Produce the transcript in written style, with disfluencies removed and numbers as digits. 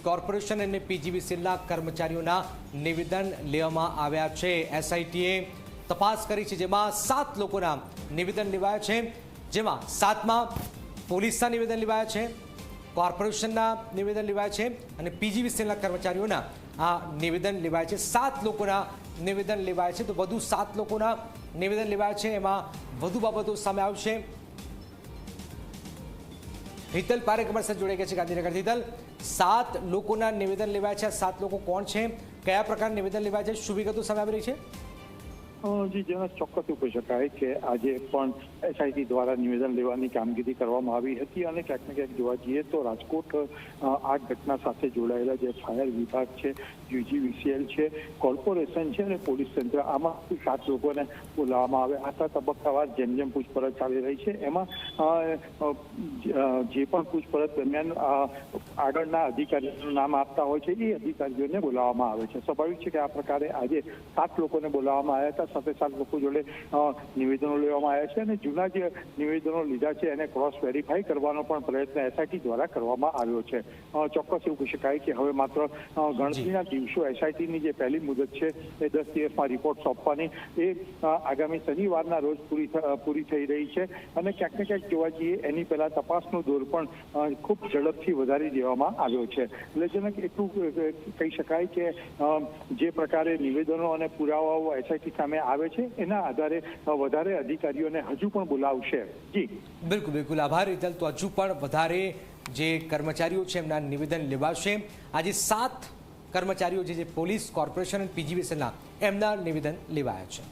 Corporation અને પીજીવીસીએલના કર્મચારીઓના નિવેદન લેવામાં આવ્યા છે। એસઆઈટીએ તપાસ કરી છે, જેમાં 7 લોકોના નિવેદન લેવાયા છે, જેમાં 7માં પોલીસના નિવેદન લેવાયા છે, કોર્પોરેશનના નિવેદન લેવાયા છે અને પીજીવીસીએલના કર્મચારીઓના આ નિવેદન લેવાયા છે। 7 લોકોના નિવેદન લેવાયા છે, તો વધુ 7 લોકોના નિવેદન લેવાયા છે, એમાં વધુ બાબતો સામે આવશે। હિતલ પારેખ અમારી સાથે જોડાઈ ગયા છે ગાંધીનગર। હિતલ, 7 લોકોના નિવેદન લેવાયા છે, 7 લોકો કોણ છે, કયા પ્રકારના નિવેદન લેવાયા છે, શું વિગતો સામે આવી રહી છે? જી જનક, ચોક્કસ એવું કહી શકાય કે આજે પણ એસઆઈટી દ્વારા નિવેદન લેવાની કામગીરી કરવામાં આવી હતી અને ક્યાંક ને ક્યાંક જોવા જઈએ તો રાજકોટ આ ઘટના સાથે જોડાયેલા જે ફાયર વિભાગ છે, પીજીવીસીએલ છે, કોર્પોરેશન છે અને પોલીસ તંત્ર, આમાંથી 7 લોકોને બોલાવવામાં આવ્યા હતા। તબક્કાવાર જેમ જેમ પૂછપરછ ચાલી રહી છે એમાં જે પણ પૂછપરછ દરમિયાન આગળના અધિકારીઓનું નામ આપતા હોય છે એ અધિકારીઓને બોલાવવામાં આવે છે। સ્વાભાવિક છે કે આ પ્રકારે આજે 7 લોકોને બોલાવવામાં આવ્યા હતા। સાથે 7 લોકો જોડે નિવેદનો લેવામાં આવ્યા છે અને જૂના જે નિવેદનો લીધા છે એને ક્રોસ વેરીફાઈ કરવાનો પણ પ્રયત્ન એસઆઈટી દ્વારા કરવામાં આવ્યો છે। ચોક્કસ એવું કહી શકાય કે હવે માત્ર ગણતરીના દિવસો એસઆઈટીની જે પહેલી મુદત છે એ 10 દિવસમાં રિપોર્ટ સોંપવાની એ આગામી શનિવારના રોજ પૂરી થઈ રહી છે અને ક્યાંક ને ક્યાંક જોવા જઈએ એની પહેલા તપાસનો દોર પણ ખૂબ ઝડપથી વધારી દેવામાં આવ્યો છે। એટલે જનક એટલું કહી શકાય કે જે પ્રકારે નિવેદનો અને પુરાવાઓ એસઆઈટી સામે આવે છે એના આધારે વધારે અધિકારીઓને હજુ પણ બોલાવશે। જી બિલકુલ બિલકુલ, આભાર હિતલ। તો હજુ પણ વધારે જે કર્મચારીઓ છે એમના નિવેદન લેવાશે। આજે 7 કર્મચારીઓ જે પોલીસ, કોર્પોરેશન અને પીજીવીસીએલના એમના નિવેદન લેવાયા છે।